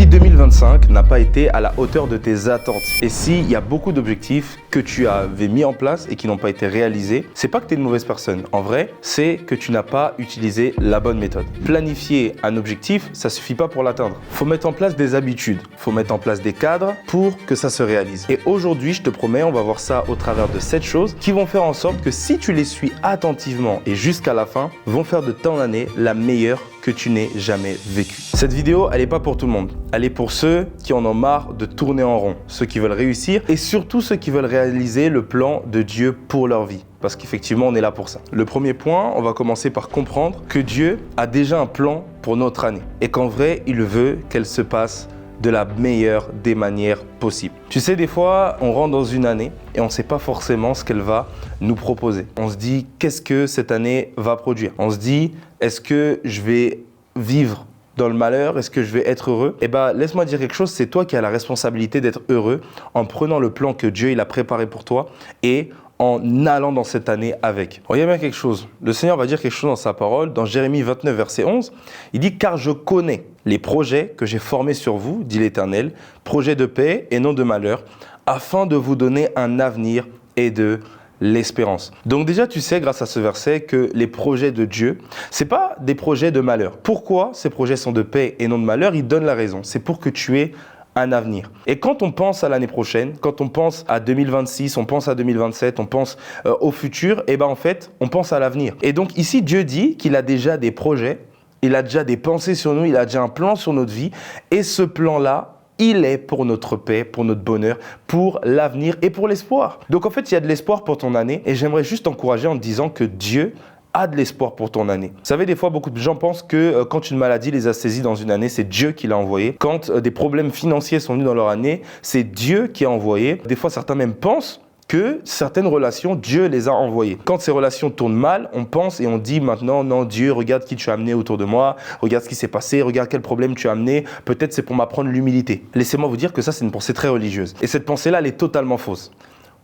Si 2025 n'a pas été à la hauteur de tes attentes, et s'il y a beaucoup d'objectifs que tu avais mis en place et qui n'ont pas été réalisés, c'est pas que tu es une mauvaise personne. En vrai, c'est que tu n'as pas utilisé la bonne méthode. Planifier un objectif, ça suffit pas pour l'atteindre. Faut mettre en place des habitudes, faut mettre en place des cadres pour que ça se réalise. Et aujourd'hui, je te promets, on va voir ça au travers de 7 choses qui vont faire en sorte que si tu les suis attentivement et jusqu'à la fin, vont faire de ton année la meilleure que tu n'aies jamais vécue. Cette vidéo, elle n'est pas pour tout le monde. Elle est pour ceux qui en ont marre de tourner en rond, ceux qui veulent réussir et surtout ceux qui veulent réaliser le plan de Dieu pour leur vie. Parce qu'effectivement, on est là pour ça. Le premier point, on va commencer par comprendre que Dieu a déjà un plan pour notre année et qu'en vrai, il veut qu'elle se passe de la meilleure des manières possibles. Tu sais, des fois, on rentre dans une année et on ne sait pas forcément ce qu'elle va nous proposer. On se dit, qu'est-ce que cette année va produire? On se dit, est-ce que je vais vivre dans le malheur? Est-ce que je vais être heureux? Eh bien, laisse-moi dire quelque chose, c'est toi qui as la responsabilité d'être heureux en prenant le plan que Dieu il a préparé pour toi et en allant dans cette année avec. Regarde bien quelque chose. Le Seigneur va dire quelque chose dans sa parole. Dans Jérémie 29, verset 11, il dit « Car je connais les projets que j'ai formés sur vous, dit l'Éternel, projets de paix et non de malheur, afin de vous donner un avenir et de l'espérance. » Donc déjà, tu sais, grâce à ce verset, que les projets de Dieu, c'est pas des projets de malheur. Pourquoi ces projets sont de paix et non de malheur? Il donne la raison. C'est pour que tu aies un avenir. Et quand on pense à l'année prochaine, quand on pense à 2026, on pense à 2027, on pense au futur, et ben en fait, on pense à l'avenir. Et donc ici, Dieu dit qu'il a déjà des projets, il a déjà des pensées sur nous, il a déjà un plan sur notre vie, et ce plan-là, il est pour notre paix, pour notre bonheur, pour l'avenir et pour l'espoir. Donc en fait, il y a de l'espoir pour ton année, et j'aimerais juste t'encourager en te disant que Dieu a de l'espoir pour ton année. Vous savez, des fois, beaucoup de gens pensent que quand une maladie les a saisis dans une année, c'est Dieu qui l'a envoyé. Quand des problèmes financiers sont venus dans leur année, c'est Dieu qui a envoyé. Des fois, certains même pensent que certaines relations, Dieu les a envoyées. Quand ces relations tournent mal, on pense et on dit maintenant, non, Dieu, regarde qui tu as amené autour de moi, regarde ce qui s'est passé, regarde quel problème tu as amené, peut-être c'est pour m'apprendre l'humilité. Laissez-moi vous dire que ça, c'est une pensée très religieuse. Et cette pensée-là, elle est totalement fausse.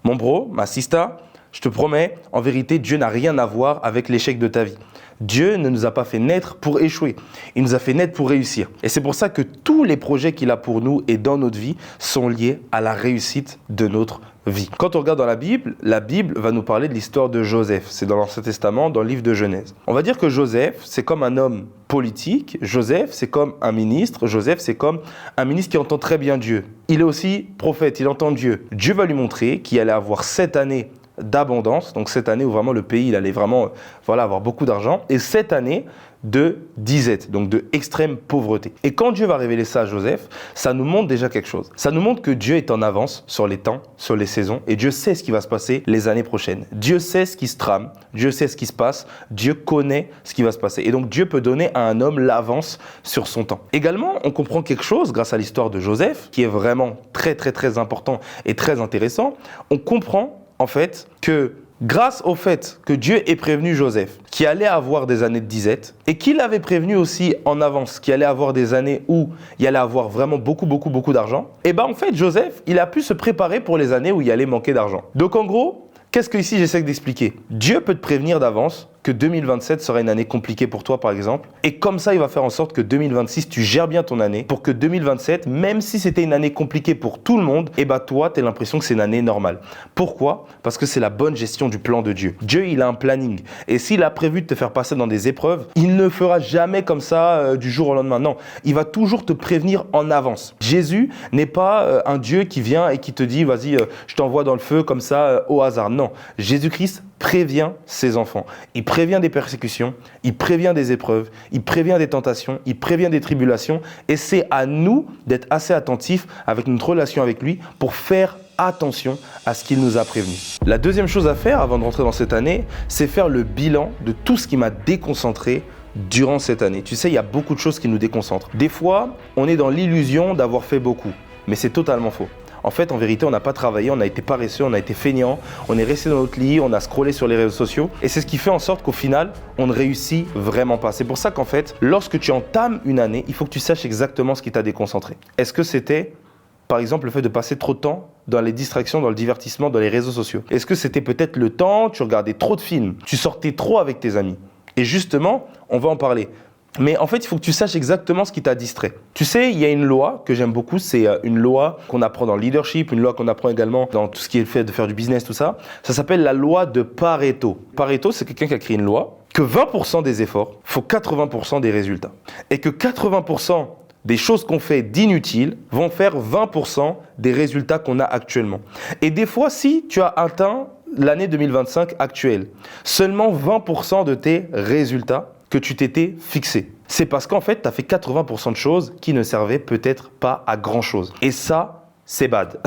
Mon bro, ma sista, je te promets, en vérité, Dieu n'a rien à voir avec l'échec de ta vie. Dieu ne nous a pas fait naître pour échouer. Il nous a fait naître pour réussir. Et c'est pour ça que tous les projets qu'il a pour nous et dans notre vie sont liés à la réussite de notre vie. Quand on regarde dans la Bible va nous parler de l'histoire de Joseph. C'est dans l'Ancien Testament, dans le livre de Genèse. On va dire que Joseph, c'est comme un homme politique. Joseph, c'est comme un ministre. Joseph, c'est comme un ministre qui entend très bien Dieu. Il est aussi prophète, il entend Dieu. Dieu va lui montrer qu'il allait avoir 7 années d'abondance, donc cette année où vraiment le pays il allait vraiment avoir beaucoup d'argent, et cette année de disette, donc de extrême pauvreté. Et quand Dieu va révéler ça à Joseph, ça nous montre déjà quelque chose. Ça nous montre que Dieu est en avance sur les temps, sur les saisons, et Dieu sait ce qui va se passer les années prochaines. Dieu sait ce qui se trame, Dieu sait ce qui se passe, Dieu connaît ce qui va se passer. Et donc Dieu peut donner à un homme l'avance sur son temps. Également, on comprend quelque chose grâce à l'histoire de Joseph, qui est vraiment très important et très intéressant. On comprend en fait que grâce au fait que Dieu ait prévenu Joseph qui allait avoir des années de disette et qu'il avait prévenu aussi en avance qu'il allait avoir des années où il allait avoir vraiment beaucoup d'argent, et ben en fait Joseph, il a pu se préparer pour les années où il allait manquer d'argent. Donc en gros, qu'est-ce que ici j'essaie d'expliquer? Dieu peut te prévenir d'avance que 2027 sera une année compliquée pour toi par exemple, et comme ça il va faire en sorte que 2026 tu gères bien ton année pour que 2027, même si c'était une année compliquée pour tout le monde, et bah toi tu as l'impression que c'est une année normale. Pourquoi? Parce que c'est la bonne gestion du plan de Dieu. Dieu il a un planning, et s'il a prévu de te faire passer dans des épreuves, il ne fera jamais comme ça du jour au lendemain. Non, il va toujours te prévenir en avance. Jésus n'est pas un Dieu qui vient et qui te dit vas-y je t'envoie dans le feu comme ça au hasard. Non, Jésus-Christ prévient ses enfants. Il prévient des persécutions, il prévient des épreuves, il prévient des tentations, il prévient des tribulations, et c'est à nous d'être assez attentifs avec notre relation avec lui pour faire attention à ce qu'il nous a prévenus. La deuxième chose à faire avant de rentrer dans cette année, c'est faire le bilan de tout ce qui m'a déconcentré durant cette année. Tu sais, il y a beaucoup de choses qui nous déconcentrent. Des fois, on est dans l'illusion d'avoir fait beaucoup, mais c'est totalement faux. En fait, en vérité, on n'a pas travaillé, on a été paresseux, on a été feignant, on est resté dans notre lit, on a scrollé sur les réseaux sociaux. Et c'est ce qui fait en sorte qu'au final, on ne réussit vraiment pas. C'est pour ça qu'en fait, lorsque tu entames une année, il faut que tu saches exactement ce qui t'a déconcentré. Est-ce que c'était, par exemple, le fait de passer trop de temps dans les distractions, dans le divertissement, dans les réseaux sociaux? Est-ce que c'était peut-être le temps, tu regardais trop de films, tu sortais trop avec tes amis? Et justement, on va en parler. Mais en fait, il faut que tu saches exactement ce qui t'a distrait. Tu sais, il y a une loi que j'aime beaucoup, c'est une loi qu'on apprend dans le leadership, une loi qu'on apprend également dans tout ce qui est fait de faire du business, tout ça. Ça s'appelle la loi de Pareto. Pareto, c'est quelqu'un qui a créé une loi que 20% des efforts font 80% des résultats. Et que 80% des choses qu'on fait d'inutiles vont faire 20% des résultats qu'on a actuellement. Et des fois, si tu as atteint l'année 2025 actuelle, seulement 20% de tes résultats que tu t'étais fixé. C'est parce qu'en fait, tu as fait 80% de choses qui ne servaient peut-être pas à grand-chose. Et ça, c'est bad.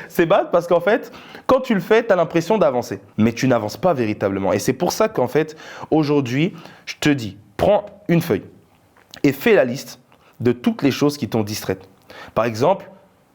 C'est bad parce qu'en fait, quand tu le fais, tu as l'impression d'avancer. Mais tu n'avances pas véritablement. Et c'est pour ça qu'en fait, aujourd'hui, je te dis, prends une feuille et fais la liste de toutes les choses qui t'ont distraite. Par exemple,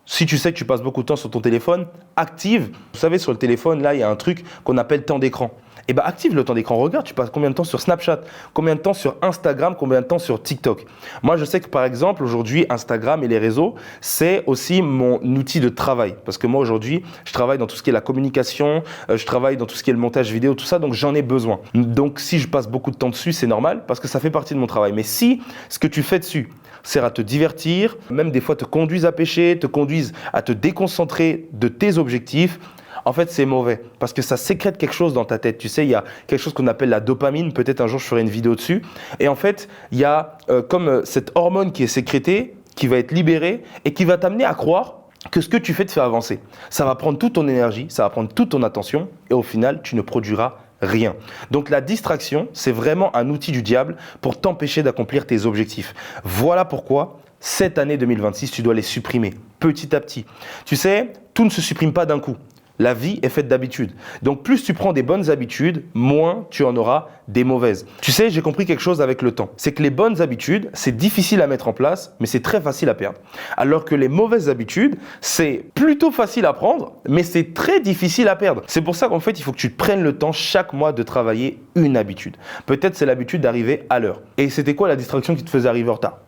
si tu sais que tu passes beaucoup de temps sur ton téléphone, active. Vous savez, sur le téléphone, là, il y a un truc qu'on appelle temps d'écran. Eh bien, active le temps d'écran. Regarde, tu passes combien de temps sur Snapchat, combien de temps sur Instagram, combien de temps sur TikTok. Moi, je sais que par exemple, aujourd'hui, Instagram et les réseaux, c'est aussi mon outil de travail. Parce que moi, aujourd'hui, je travaille dans tout ce qui est la communication, je travaille dans tout ce qui est le montage vidéo, tout ça, donc j'en ai besoin. Donc, si je passe beaucoup de temps dessus, c'est normal parce que ça fait partie de mon travail. Mais si ce que tu fais dessus sert à te divertir, même des fois te conduisent à pécher, te conduisent à te déconcentrer de tes objectifs, en fait, c'est mauvais parce que ça sécrète quelque chose dans ta tête. Tu sais, il y a quelque chose qu'on appelle la dopamine. Peut-être un jour, je ferai une vidéo dessus. Et en fait, il y a comme cette hormone qui est sécrétée, qui va être libérée et qui va t'amener à croire que ce que tu fais te fait avancer. Ça va prendre toute ton énergie, ça va prendre toute ton attention et au final, tu ne produiras rien. Donc la distraction, c'est vraiment un outil du diable pour t'empêcher d'accomplir tes objectifs. Voilà pourquoi cette année 2026, tu dois les supprimer petit à petit. Tu sais, tout ne se supprime pas d'un coup. La vie est faite d'habitudes. Donc plus tu prends des bonnes habitudes, moins tu en auras des mauvaises. Tu sais, j'ai compris quelque chose avec le temps. C'est que les bonnes habitudes, c'est difficile à mettre en place, mais c'est très facile à perdre. Alors que les mauvaises habitudes, c'est plutôt facile à prendre, mais c'est très difficile à perdre. C'est pour ça qu'en fait, il faut que tu te prennes le temps chaque mois de travailler une habitude. Peut-être c'est l'habitude d'arriver à l'heure. Et c'était quoi la distraction qui te faisait arriver en retard?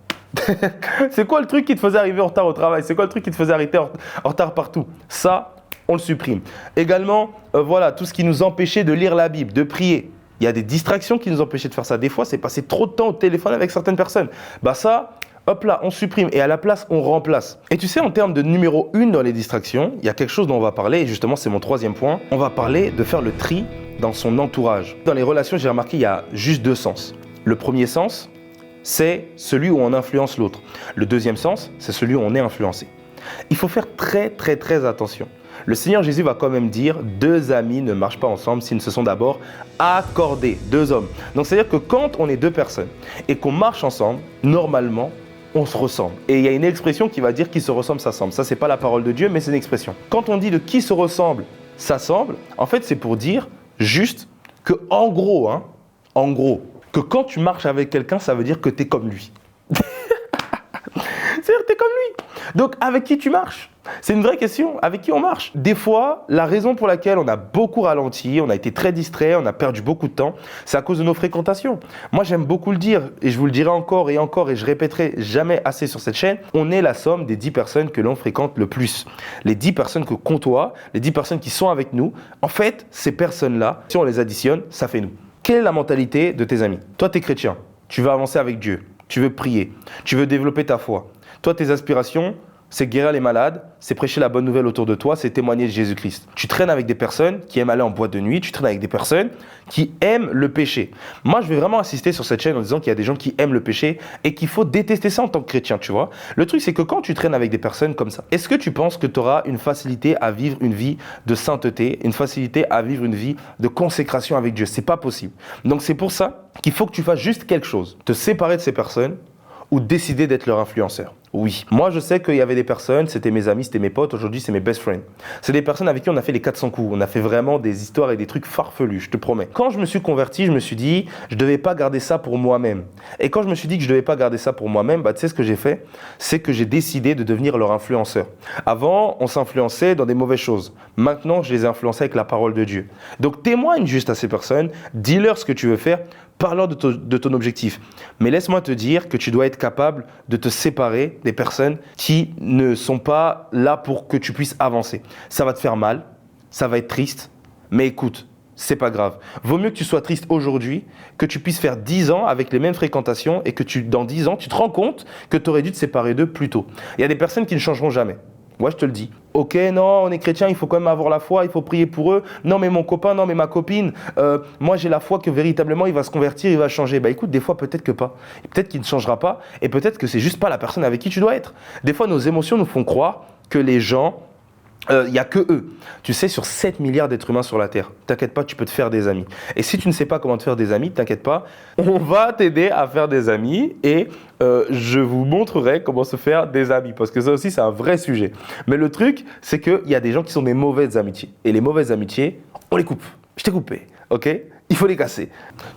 C'est quoi le truc qui te faisait arriver en retard au travail? C'est quoi le truc qui te faisait arrêter en retard partout? Ça, on le supprime. Également, voilà, tout ce qui nous empêchait de lire la Bible, de prier. Il y a des distractions qui nous empêchaient de faire ça. Des fois, c'est passer trop de temps au téléphone avec certaines personnes. Bah ça, hop là, on supprime et à la place, on remplace. Et tu sais, en termes de numéro 1 dans les distractions, il y a quelque chose dont on va parler, et justement, c'est mon troisième point. On va parler de faire le tri dans son entourage. Dans les relations, j'ai remarqué, il y a juste deux sens. Le premier sens, c'est celui où on influence l'autre. Le deuxième sens, c'est celui où on est influencé. Il faut faire très, très, très attention. Le Seigneur Jésus va quand même dire, deux amis ne marchent pas ensemble s'ils ne se sont d'abord accordés, deux hommes. Donc c'est-à-dire que quand on est deux personnes et qu'on marche ensemble, normalement, on se ressemble. Et il y a une expression qui va dire qui se ressemble, s'assemble. Ça, c'est pas la parole de Dieu, mais c'est une expression. Quand on dit de qui se ressemble, s'assemble, en fait, c'est pour dire juste que en gros, que quand tu marches avec quelqu'un, ça veut dire que tu es comme lui. C'est-à-dire que tu es comme lui. Donc, avec qui tu marches? C'est une vraie question. Avec qui on marche? Des fois, la raison pour laquelle on a beaucoup ralenti, on a été très distrait, on a perdu beaucoup de temps, c'est à cause de nos fréquentations. Moi, j'aime beaucoup le dire, et je vous le dirai encore, et je répéterai jamais assez sur cette chaîne, on est la somme des 10 personnes que l'on fréquente le plus. Les 10 personnes que côtoie, les 10 personnes qui sont avec nous, en fait, ces personnes-là, si on les additionne, ça fait nous. Quelle est la mentalité de tes amis? Toi, tu es chrétien, tu veux avancer avec Dieu, tu veux prier, tu veux développer ta foi. Toi, tes aspirations, c'est guérir les malades, c'est prêcher la bonne nouvelle autour de toi, c'est témoigner de Jésus-Christ. Tu traînes avec des personnes qui aiment aller en boîte de nuit, tu traînes avec des personnes qui aiment le péché. Moi, je vais vraiment insister sur cette chaîne en disant qu'il y a des gens qui aiment le péché et qu'il faut détester ça en tant que chrétien, tu vois. Le truc, c'est que quand tu traînes avec des personnes comme ça, est-ce que tu penses que tu auras une facilité à vivre une vie de sainteté, une facilité à vivre une vie de consécration avec Dieu? C'est pas possible. Donc, c'est pour ça qu'il faut que tu fasses juste quelque chose, te séparer de ces personnes ou décider d'être leur influenceur. Oui. Moi, je sais qu'il y avait des personnes, c'était mes amis, c'était mes potes, aujourd'hui, c'est mes best friends. C'est des personnes avec qui on a fait les 400 coups. On a fait vraiment des histoires et des trucs farfelus, je te promets. Quand je me suis converti, je me suis dit, je ne devais pas garder ça pour moi-même. Et quand je me suis dit que je ne devais pas garder ça pour moi-même, tu sais ce que j'ai fait? C'est que j'ai décidé de devenir leur influenceur. Avant, on s'influençait dans des mauvaises choses. Maintenant, je les ai influencés avec la parole de Dieu. Donc, témoigne juste à ces personnes, dis-leur ce que tu veux faire, parle-leur de ton objectif. Mais laisse-moi te dire que tu dois être capable de te séparer des personnes qui ne sont pas là pour que tu puisses avancer. Ça va te faire mal, ça va être triste, mais écoute, c'est pas grave. Vaut mieux que tu sois triste aujourd'hui, que tu puisses faire 10 ans avec les mêmes fréquentations et que dans 10 ans, tu te rends compte que tu aurais dû te séparer d'eux plus tôt. Il y a des personnes qui ne changeront jamais. Moi, je te le dis. Ok, non, on est chrétien, il faut quand même avoir la foi, il faut prier pour eux. Non, mais mon copain, non, mais ma copine, moi, j'ai la foi que véritablement, il va se convertir, il va changer. Bah écoute, des fois, peut-être que pas. Peut-être qu'il ne changera pas et peut-être que c'est juste pas la personne avec qui tu dois être. Des fois, nos émotions nous font croire que les gens, il n'y a que eux. Tu sais, sur 7 milliards d'êtres humains sur la Terre, t'inquiète pas, tu peux te faire des amis. Et si tu ne sais pas comment te faire des amis, t'inquiète pas, on va t'aider à faire des amis et je vous montrerai comment se faire des amis. Parce que ça aussi, c'est un vrai sujet. Mais le truc, c'est qu'il y a des gens qui sont des mauvaises amitiés. Et les mauvaises amitiés, on les coupe. Je t'ai coupé, ok ? Il faut les casser.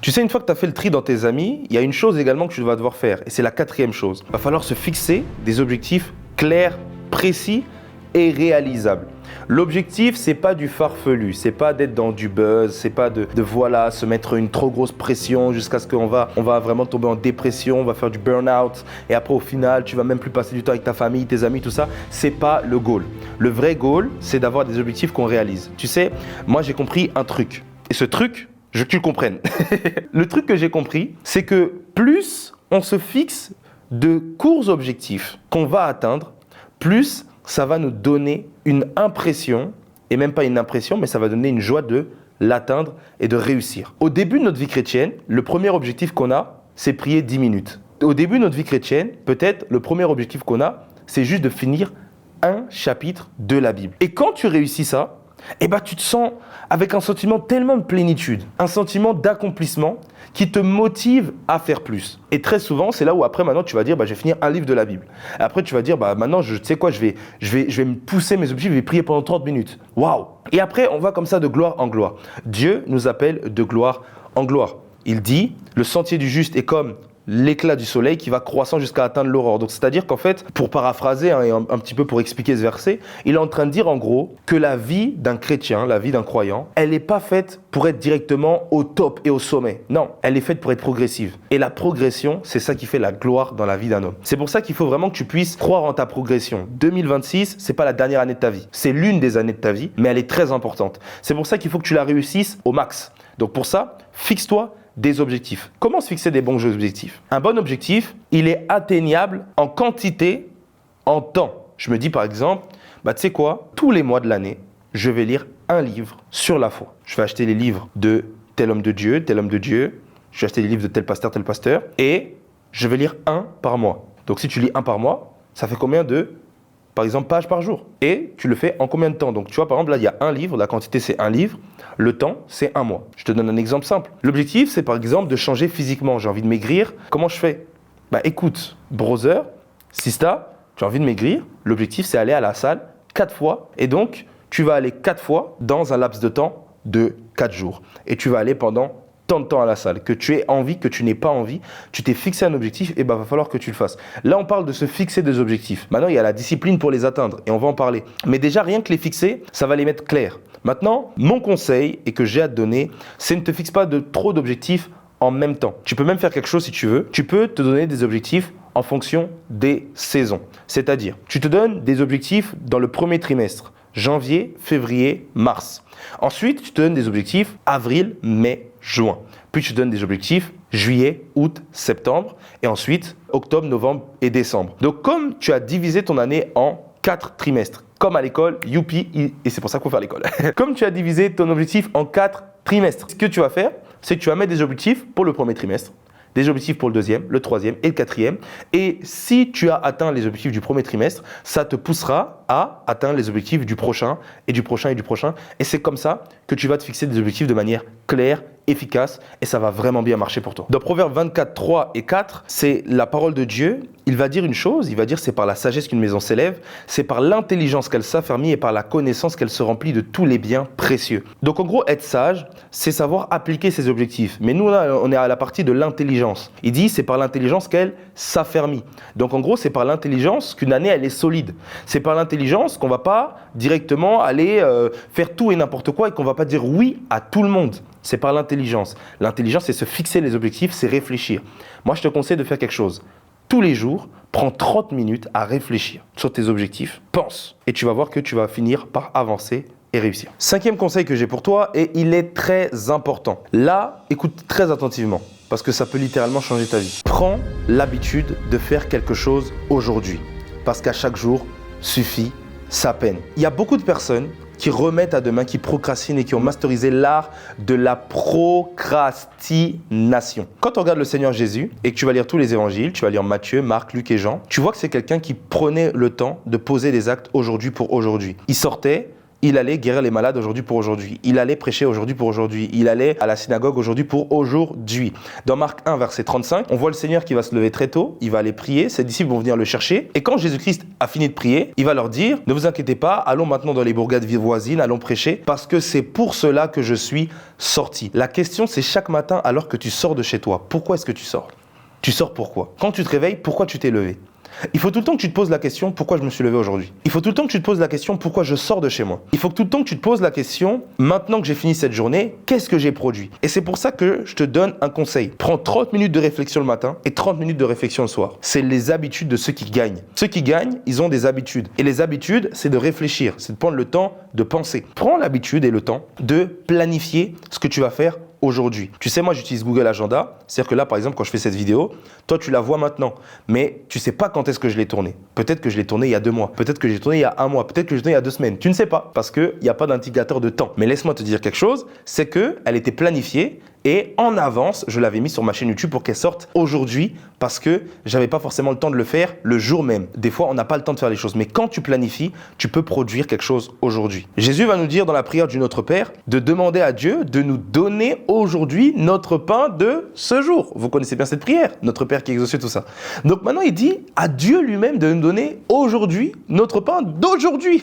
Tu sais, une fois que tu as fait le tri dans tes amis, il y a une chose également que tu vas devoir faire. Et c'est la 4e chose. Il va falloir se fixer des objectifs clairs, précis et réalisable. L'objectif, c'est pas du farfelu, c'est pas d'être dans du buzz, c'est pas de voilà, se mettre une trop grosse pression jusqu'à ce qu'on va vraiment tomber en dépression, on va faire du burn-out et après au final, tu vas même plus passer du temps avec ta famille, tes amis, tout ça. C'est pas le goal. Le vrai goal, c'est d'avoir des objectifs qu'on réalise. Tu sais, moi j'ai compris un truc. Et ce truc, je veux que tu le comprennes. Le truc que j'ai compris, c'est que plus on se fixe de courts objectifs qu'on va atteindre, plus ça va nous donner une impression, et même pas une impression, mais ça va donner une joie de l'atteindre et de réussir. Au début de notre vie chrétienne, le premier objectif qu'on a, c'est prier 10 minutes. Au début de notre vie chrétienne, peut-être le premier objectif qu'on a, c'est juste de finir un chapitre de la Bible. Et quand tu réussis ça, eh ben, tu te sens avec un sentiment tellement de plénitude, un sentiment d'accomplissement qui te motive à faire plus. Et très souvent, c'est là où après, maintenant, tu vas dire, je vais finir un livre de la Bible. Et après, tu vas dire, maintenant, tu sais quoi, je vais me pousser mes objectifs, je vais prier pendant 30 minutes. Waouh! Et après, on va comme ça de gloire en gloire. Dieu nous appelle de gloire en gloire. Il dit, le sentier du juste est comme l'éclat du soleil qui va croissant jusqu'à atteindre l'aurore. Donc c'est-à-dire qu'en fait, pour paraphraser et un petit peu pour expliquer ce verset, il est en train de dire en gros que la vie d'un chrétien, la vie d'un croyant, elle n'est pas faite pour être directement au top et au sommet. Non, elle est faite pour être progressive. Et la progression, c'est ça qui fait la gloire dans la vie d'un homme. C'est pour ça qu'il faut vraiment que tu puisses croire en ta progression. 2026, c'est pas la dernière année de ta vie. C'est l'une des années de ta vie, mais elle est très importante. C'est pour ça qu'il faut que tu la réussisses au max. Donc pour ça, fixe-toi des objectifs. Comment se fixer des bons objectifs? Un bon objectif, il est atteignable en quantité, en temps. Je me dis par exemple, tu sais quoi, tous les mois de l'année, je vais lire un livre sur la foi. Je vais acheter les livres de tel homme de Dieu, tel homme de Dieu. Je vais acheter les livres de tel pasteur, et je vais lire un par mois. Donc si tu lis un par mois, ça fait combien de, par exemple, pages par jour? Et tu le fais en combien de temps? Donc tu vois, par exemple, là, il y a un livre, la quantité c'est un livre, le temps c'est un mois. Je te donne un exemple simple. L'objectif, c'est par exemple de changer physiquement. J'ai envie de maigrir, comment je fais? Écoute, brother, Sista, tu as envie de maigrir, l'objectif c'est aller à la salle 4 fois, et donc tu vas aller 4 fois dans un laps de temps de 4 jours. Et tu vas aller pendant tant de temps à la salle, que tu aies envie, que tu n'aies pas envie, tu t'es fixé un objectif, et va falloir que tu le fasses. Là, on parle de se fixer des objectifs. Maintenant, il y a la discipline pour les atteindre, et on va en parler. Mais déjà, rien que les fixer, ça va les mettre clairs. Maintenant, mon conseil, et que j'ai à te donner, c'est ne te fixe pas de trop d'objectifs en même temps. Tu peux même faire quelque chose si tu veux. Tu peux te donner des objectifs en fonction des saisons. C'est-à-dire, tu te donnes des objectifs dans le premier trimestre, janvier, février, mars. Ensuite, tu te donnes des objectifs avril, mai, juin. Puis tu te donnes des objectifs juillet, août, septembre. Et ensuite, octobre, novembre et décembre. Donc, comme tu as divisé ton année en 4 trimestres, comme à l'école, youpi, et c'est pour ça qu'il faut faire l'école. Comme tu as divisé ton objectif en 4 trimestres, ce que tu vas faire, c'est que tu vas mettre des objectifs pour le premier trimestre, des objectifs pour le deuxième, le troisième et le quatrième. Et si tu as atteint les objectifs du premier trimestre, ça te poussera à atteindre les objectifs du prochain et du prochain et du prochain. Et c'est comme ça que tu vas te fixer des objectifs de manière claire, efficace, et ça va vraiment bien marcher pour toi. Dans Proverbes 24, 3 et 4, c'est la parole de Dieu. Il va dire une chose, il va dire c'est par la sagesse qu'une maison s'élève, c'est par l'intelligence qu'elle s'affermit et par la connaissance qu'elle se remplit de tous les biens précieux. Donc en gros, être sage, c'est savoir appliquer ses objectifs. Mais nous, là, on est à la partie de l'intelligence. Il dit c'est par l'intelligence qu'elle s'affermit. Donc en gros, c'est par l'intelligence qu'une année, elle est solide. C'est par l'intelligence qu'on ne va pas directement aller faire tout et n'importe quoi et qu'on ne va pas dire oui à tout le monde. C'est par l'intelligence. L'intelligence, c'est se fixer les objectifs, c'est réfléchir. Moi, je te conseille de faire quelque chose. Tous les jours, prends 30 minutes à réfléchir sur tes objectifs. Pense. Et tu vas voir que tu vas finir par avancer et réussir. Cinquième conseil que j'ai pour toi, et il est très important. Là, écoute très attentivement, parce que ça peut littéralement changer ta vie. Prends l'habitude de faire quelque chose aujourd'hui, parce qu'à chaque jour suffit sa peine. Il y a beaucoup de personnes qui remettent à demain, qui procrastinent et qui ont masterisé l'art de la procrastination. Quand on regarde le Seigneur Jésus et que tu vas lire tous les évangiles, tu vas lire Matthieu, Marc, Luc et Jean, tu vois que c'est quelqu'un qui prenait le temps de poser des actes aujourd'hui pour aujourd'hui. Il sortait, il allait guérir les malades aujourd'hui pour aujourd'hui. Il allait prêcher aujourd'hui pour aujourd'hui. Il allait à la synagogue aujourd'hui pour aujourd'hui. Dans Marc 1, verset 35, on voit le Seigneur qui va se lever très tôt. Il va aller prier. Ses disciples vont venir le chercher. Et quand Jésus-Christ a fini de prier, il va leur dire « Ne vous inquiétez pas, allons maintenant dans les bourgades voisines, allons prêcher, parce que c'est pour cela que je suis sorti. » La question, c'est chaque matin, alors que tu sors de chez toi, pourquoi est-ce que tu sors? Tu sors pourquoi? Quand tu te réveilles, pourquoi tu t'es levé? Il faut tout le temps que tu te poses la question pourquoi je me suis levé aujourd'hui. Il faut tout le temps que tu te poses la question pourquoi je sors de chez moi. Il faut tout le temps que tu te poses la question maintenant que j'ai fini cette journée, qu'est-ce que j'ai produit? Et c'est pour ça que je te donne un conseil. Prends 30 minutes de réflexion le matin et 30 minutes de réflexion le soir. C'est les habitudes de ceux qui gagnent. Ceux qui gagnent, ils ont des habitudes. Et les habitudes, c'est de réfléchir, c'est de prendre le temps de penser. Prends l'habitude et le temps de planifier ce que tu vas faire aujourd'hui. Tu sais, moi, j'utilise Google Agenda. C'est-à-dire que là, par exemple, quand je fais cette vidéo, toi, tu la vois maintenant. Mais tu ne sais pas quand est-ce que je l'ai tournée. Peut-être que je l'ai tournée il y a 2 mois. Peut-être que j'ai tourné il y a 1 mois. Peut-être que je l'ai tournée il y a 2 semaines. Tu ne sais pas parce qu'il n'y a pas d'indicateur de temps. Mais laisse-moi te dire quelque chose, c'est qu'elle était planifiée et en avance, je l'avais mis sur ma chaîne YouTube pour qu'elle sorte aujourd'hui parce que j'avais pas forcément le temps de le faire le jour même. Des fois, on n'a pas le temps de faire les choses. Mais quand tu planifies, tu peux produire quelque chose aujourd'hui. Jésus va nous dire dans la prière du Notre Père de demander à Dieu de nous donner aujourd'hui notre pain de ce jour. Vous connaissez bien cette prière, Notre Père qui exauce tout ça. Donc maintenant, il dit à Dieu lui-même de nous donner aujourd'hui notre pain d'aujourd'hui.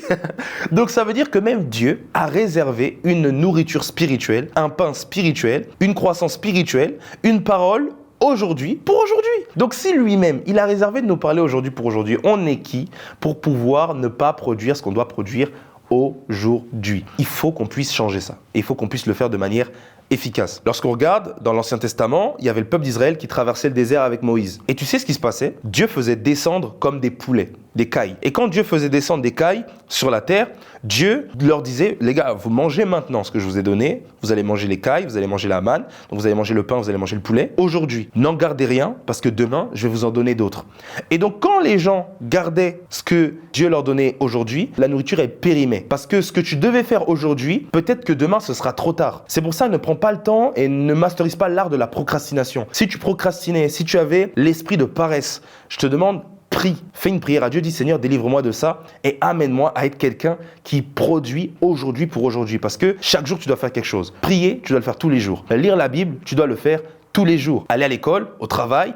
Donc ça veut dire que même Dieu a réservé une nourriture spirituelle, un pain spirituel, une croissance spirituelle, une parole aujourd'hui pour aujourd'hui. Donc si lui-même, il a réservé de nous parler aujourd'hui pour aujourd'hui, on est qui pour pouvoir ne pas produire ce qu'on doit produire aujourd'hui? Il faut qu'on puisse changer ça. Et il faut qu'on puisse le faire de manière efficace. Lorsqu'on regarde dans l'Ancien Testament, il y avait le peuple d'Israël qui traversait le désert avec Moïse. Et tu sais ce qui se passait? Dieu faisait descendre comme des poulets, des cailles. Et quand Dieu faisait descendre des cailles sur la terre, Dieu leur disait, les gars, vous mangez maintenant ce que je vous ai donné, vous allez manger les cailles, vous allez manger la manne, donc vous allez manger le pain, vous allez manger le poulet. Aujourd'hui, n'en gardez rien parce que demain, je vais vous en donner d'autres. Et donc quand les gens gardaient ce que Dieu leur donnait aujourd'hui, la nourriture est périmée. Parce que ce que tu devais faire aujourd'hui, peut-être que demain, ce sera trop tard. C'est pour ça, ne prends pas le temps et ne masterise pas l'art de la procrastination. Si tu procrastinais, si tu avais l'esprit de paresse, je te demande, prie, fais une prière à Dieu, dis Seigneur, délivre-moi de ça et amène-moi à être quelqu'un qui produit aujourd'hui pour aujourd'hui. Parce que chaque jour, tu dois faire quelque chose. Prier, tu dois le faire tous les jours. Lire la Bible, tu dois le faire tous les jours. Aller à l'école, au travail,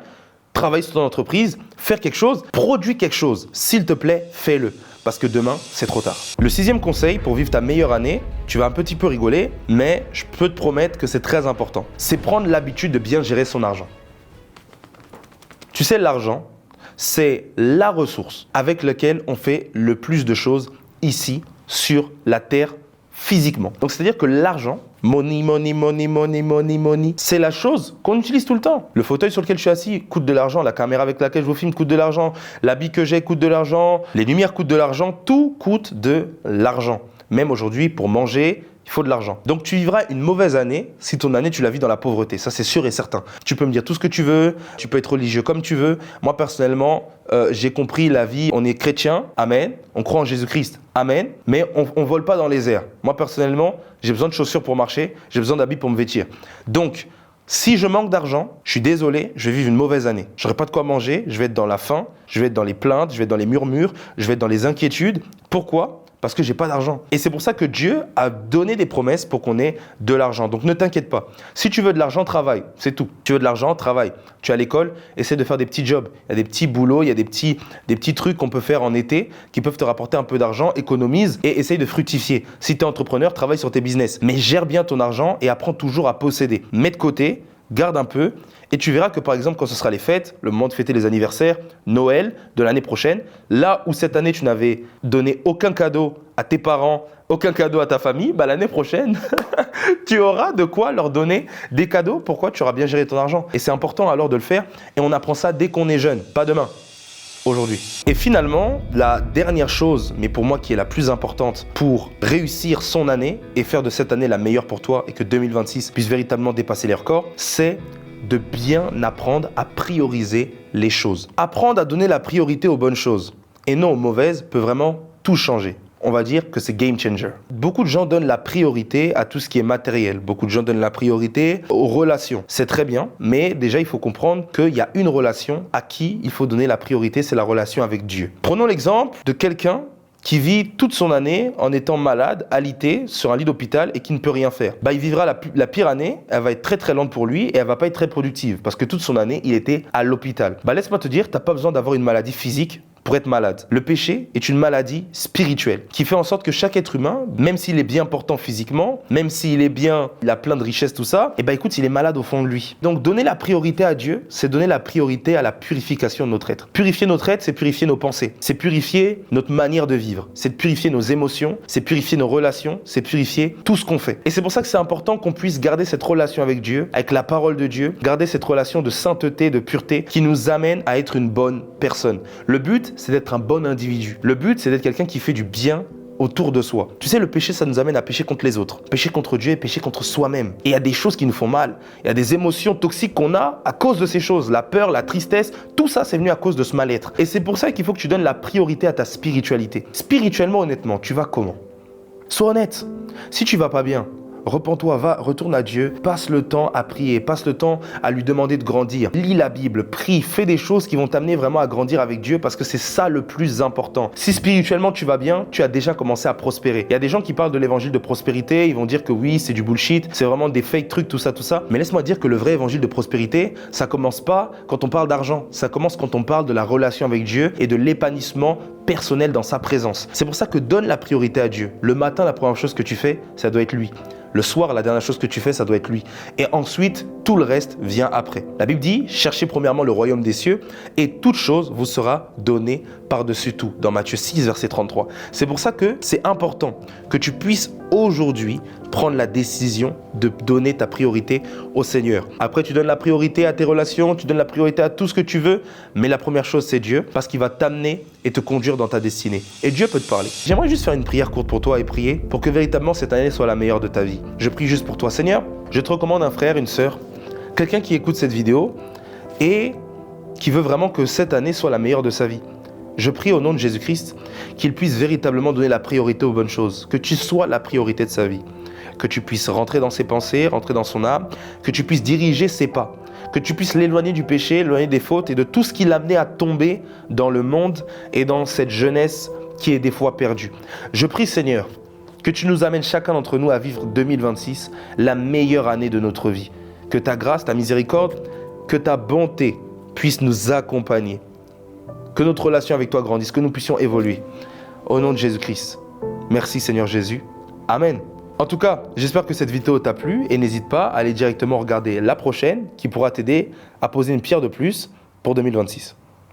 travailler sur ton entreprise, faire quelque chose, produis quelque chose. S'il te plaît, fais-le. Parce que demain, c'est trop tard. Le 6e conseil pour vivre ta meilleure année, tu vas un petit peu rigoler, mais je peux te promettre que c'est très important. C'est prendre l'habitude de bien gérer son argent. Tu sais, l'argent, c'est la ressource avec laquelle on fait le plus de choses ici, sur la terre, physiquement. Donc, c'est-à-dire que l'argent, money, c'est la chose qu'on utilise tout le temps. Le fauteuil sur lequel je suis assis coûte de l'argent, la caméra avec laquelle je vous filme coûte de l'argent, l'habit que j'ai coûte de l'argent, les lumières coûtent de l'argent, tout coûte de l'argent. Même aujourd'hui, pour manger, il faut de l'argent. Donc tu vivras une mauvaise année si ton année tu la vis dans la pauvreté. Ça c'est sûr et certain. Tu peux me dire tout ce que tu veux, tu peux être religieux comme tu veux. Moi personnellement, j'ai compris la vie, on est chrétien, amen. On croit en Jésus-Christ, amen. Mais on vole pas dans les airs. Moi personnellement, j'ai besoin de chaussures pour marcher, j'ai besoin d'habits pour me vêtir. Donc, si je manque d'argent, je suis désolé, je vais vivre une mauvaise année. Je n'aurai pas de quoi manger, je vais être dans la faim, je vais être dans les plaintes, je vais être dans les murmures, je vais être dans les inquiétudes. Pourquoi ? Parce que j'ai pas d'argent. Et c'est pour ça que Dieu a donné des promesses pour qu'on ait de l'argent. Donc ne t'inquiète pas. Si tu veux de l'argent, travaille. C'est tout. Tu veux de l'argent, travaille. Tu es à l'école, essaie de faire des petits jobs. Il y a des petits boulots, il y a des petits trucs qu'on peut faire en été qui peuvent te rapporter un peu d'argent. Économise et essaye de fructifier. Si tu es entrepreneur, travaille sur tes business. Mais gère bien ton argent et apprends toujours à posséder. Mets de côté, garde un peu. Et tu verras que par exemple, quand ce sera les fêtes, le moment de fêter les anniversaires, Noël de l'année prochaine, là où cette année tu n'avais donné aucun cadeau à tes parents, aucun cadeau à ta famille, bah l'année prochaine, tu auras de quoi leur donner des cadeaux. Pourquoi? Tu auras bien géré ton argent. Et c'est important alors de le faire. Et on apprend ça dès qu'on est jeune, pas demain. aujourd'hui. Et finalement, la dernière chose, mais pour moi qui est la plus importante pour réussir son année et faire de cette année la meilleure pour toi et que 2026 puisse véritablement dépasser les records, c'est de bien apprendre à prioriser les choses. Apprendre à donner la priorité aux bonnes choses et non aux mauvaises peut vraiment tout changer. On va dire que c'est game changer. Beaucoup de gens donnent la priorité à tout ce qui est matériel. Beaucoup de gens donnent la priorité aux relations. C'est très bien, mais déjà il faut comprendre qu'il y a une relation à qui il faut donner la priorité, c'est la relation avec Dieu. Prenons l'exemple de quelqu'un qui vit toute son année en étant malade, alité, sur un lit d'hôpital et qui ne peut rien faire. Il vivra la pire année, elle va être très très lente pour lui et elle va pas être très productive parce que toute son année, il était à l'hôpital. Laisse-moi te dire, t'as pas besoin d'avoir une maladie physique pour être malade. Le péché est une maladie spirituelle qui fait en sorte que chaque être humain, même s'il est bien portant physiquement, même s'il est bien, il a plein de richesses, tout ça, écoute, il est malade au fond de lui. Donc donner la priorité à Dieu, c'est donner la priorité à la purification de notre être. Purifier notre être, c'est purifier nos pensées, c'est purifier notre manière de vivre, c'est purifier nos émotions, c'est purifier nos relations, c'est purifier tout ce qu'on fait. Et c'est pour ça que c'est important qu'on puisse garder cette relation avec Dieu, avec la parole de Dieu, garder cette relation de sainteté, de pureté qui nous amène à être une bonne personne. Le but, c'est d'être un bon individu. Le but, c'est d'être quelqu'un qui fait du bien autour de soi. Tu sais, le péché, ça nous amène à pécher contre les autres. Pécher contre Dieu et pécher contre soi-même. Et il y a des choses qui nous font mal. Il y a des émotions toxiques qu'on a à cause de ces choses. La peur, la tristesse, tout ça, c'est venu à cause de ce mal-être. Et c'est pour ça qu'il faut que tu donnes la priorité à ta spiritualité. Spirituellement, honnêtement, tu vas comment? Sois honnête. Si tu vas pas bien, repens-toi, retourne à Dieu, passe le temps à prier, passe le temps à lui demander de grandir. Lis la Bible, prie, fais des choses qui vont t'amener vraiment à grandir avec Dieu parce que c'est ça le plus important. Si spirituellement tu vas bien, tu as déjà commencé à prospérer. Il y a des gens qui parlent de l'évangile de prospérité, ils vont dire que oui, c'est du bullshit, c'est vraiment des fake trucs, tout ça. Mais laisse-moi dire que le vrai évangile de prospérité, ça commence pas quand on parle d'argent, ça commence quand on parle de la relation avec Dieu et de l'épanouissement personnel dans sa présence. C'est pour ça que donne la priorité à Dieu. Le matin, la première chose que tu fais, ça doit être lui. Le soir, la dernière chose que tu fais, ça doit être lui. Et ensuite, tout le reste vient après. La Bible dit, cherchez premièrement le royaume des cieux et toute chose vous sera donnée par-dessus tout. Dans Matthieu 6, verset 33. C'est pour ça que c'est important que tu puisses aujourd'hui prendre la décision de donner ta priorité au Seigneur. Après, tu donnes la priorité à tes relations, tu donnes la priorité à tout ce que tu veux, mais la première chose, c'est Dieu, parce qu'il va t'amener et te conduire dans ta destinée. Et Dieu peut te parler. J'aimerais juste faire une prière courte pour toi et prier pour que véritablement cette année soit la meilleure de ta vie. Je prie juste pour toi, Seigneur. Je te recommande un frère, une sœur, quelqu'un qui écoute cette vidéo et qui veut vraiment que cette année soit la meilleure de sa vie. Je prie au nom de Jésus-Christ qu'il puisse véritablement donner la priorité aux bonnes choses, que tu sois la priorité de sa vie, que tu puisses rentrer dans ses pensées, rentrer dans son âme, que tu puisses diriger ses pas, que tu puisses l'éloigner du péché, l'éloigner des fautes et de tout ce qui l'a amené à tomber dans le monde et dans cette jeunesse qui est des fois perdue. Je prie, Seigneur, que tu nous amènes chacun d'entre nous à vivre 2026, la meilleure année de notre vie. Que ta grâce, ta miséricorde, que ta bonté puisse nous accompagner. Que notre relation avec toi grandisse, que nous puissions évoluer. Au nom de Jésus-Christ. Merci Seigneur Jésus. Amen. En tout cas, j'espère que cette vidéo t'a plu et n'hésite pas à aller directement regarder la prochaine qui pourra t'aider à poser une pierre de plus pour 2026.